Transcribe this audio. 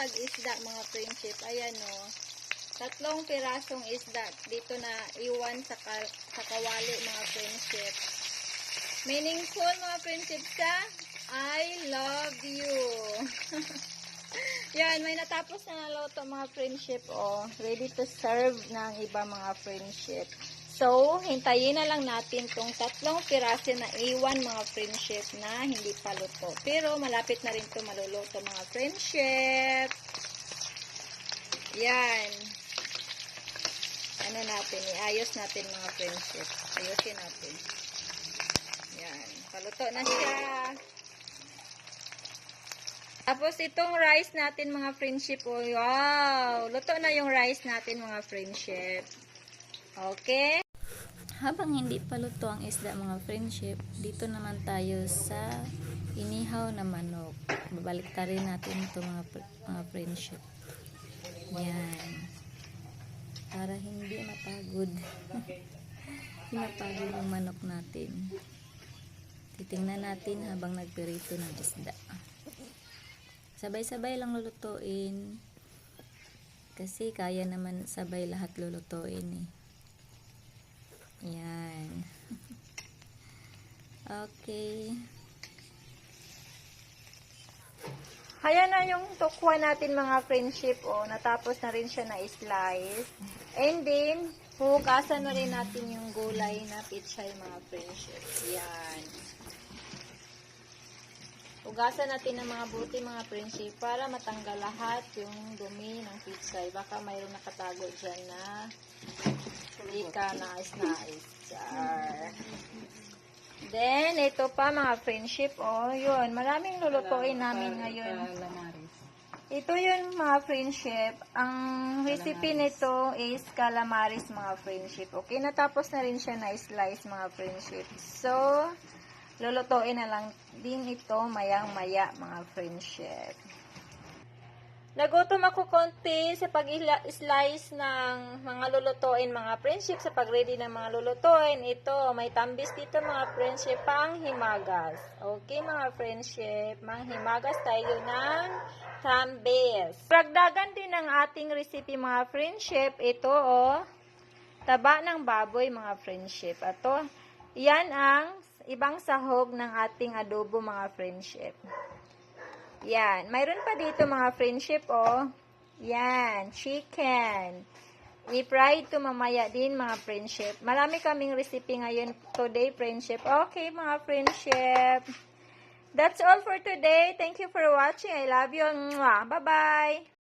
latag isda mga friendship. Ayan o. 3 pirasong isda dito na iwan sa kawali mga friendship. Meaningful mga friendship sa I love you. Yan, may natapos na naluto mga friendship o. Ready to serve ng iba mga friendship. So, hintayin na lang natin tong 3 piraso na iwan mga friendship na hindi pa luto. Pero malapit na rin to maluluto mga friendship. Yan. Ano natin, iayos natin mga friendship. Ayusin natin. Yan. Paluto na siya. Tapos itong rice natin mga friendship. Oh, wow! Luto na yung rice natin mga friendship. Okay? Habang hindi pa luto ang isda mga friendship, dito naman tayo sa inihaw na manok. Babalik ta rin natin ito mga friendship. Yan. Para hindi mapagod. Hindi mapagod yung manok natin. Titingnan natin habang nagpirito ng isda. Sabay-sabay lang lulutuin. Kasi kaya naman sabay lahat lulutuin eh. Yan. Okay. Ayan na yung tukwa natin mga friendship. O, natapos na rin siya na slice. And then, hugasan na rin natin yung gulay na pichay mga friendship. Yan. Hugasan natin ng mga buti mga friendship para matanggal lahat yung dumi ng pichay. Baka mayroong nakatago dyan na hindi ka nais-nais. Then, ito pa mga friendship. Oh, yun. Maraming lulutuin namin ngayon. Ito yun mga friendship. Ang recipe nito is calamaris mga friendship. Okay, natapos na rin siya na slice mga friendship. So, lulutuin na lang din ito mayang-maya mga friendship. Nagutom ako konti sa pag-slice ng mga lulutuin mga friendship, sa pag-ready ng mga lulutuin. Ito, may tambis dito mga friendship, panghimagas. Okay mga friendship, manghimagas tayo ng tambis. Ragdagan din ng ating recipe mga friendship. Ito taba ng baboy mga friendship. Ito, yan ang ibang sahog ng ating adobo mga friendship. Yan. Mayroon pa dito mga friendship, Yan. Chicken. I-fry ito mamaya din mga friendship. Marami kaming recipe ngayon today, friendship. Okay, mga friendship. That's all for today. Thank you for watching. I love you. Bye-bye.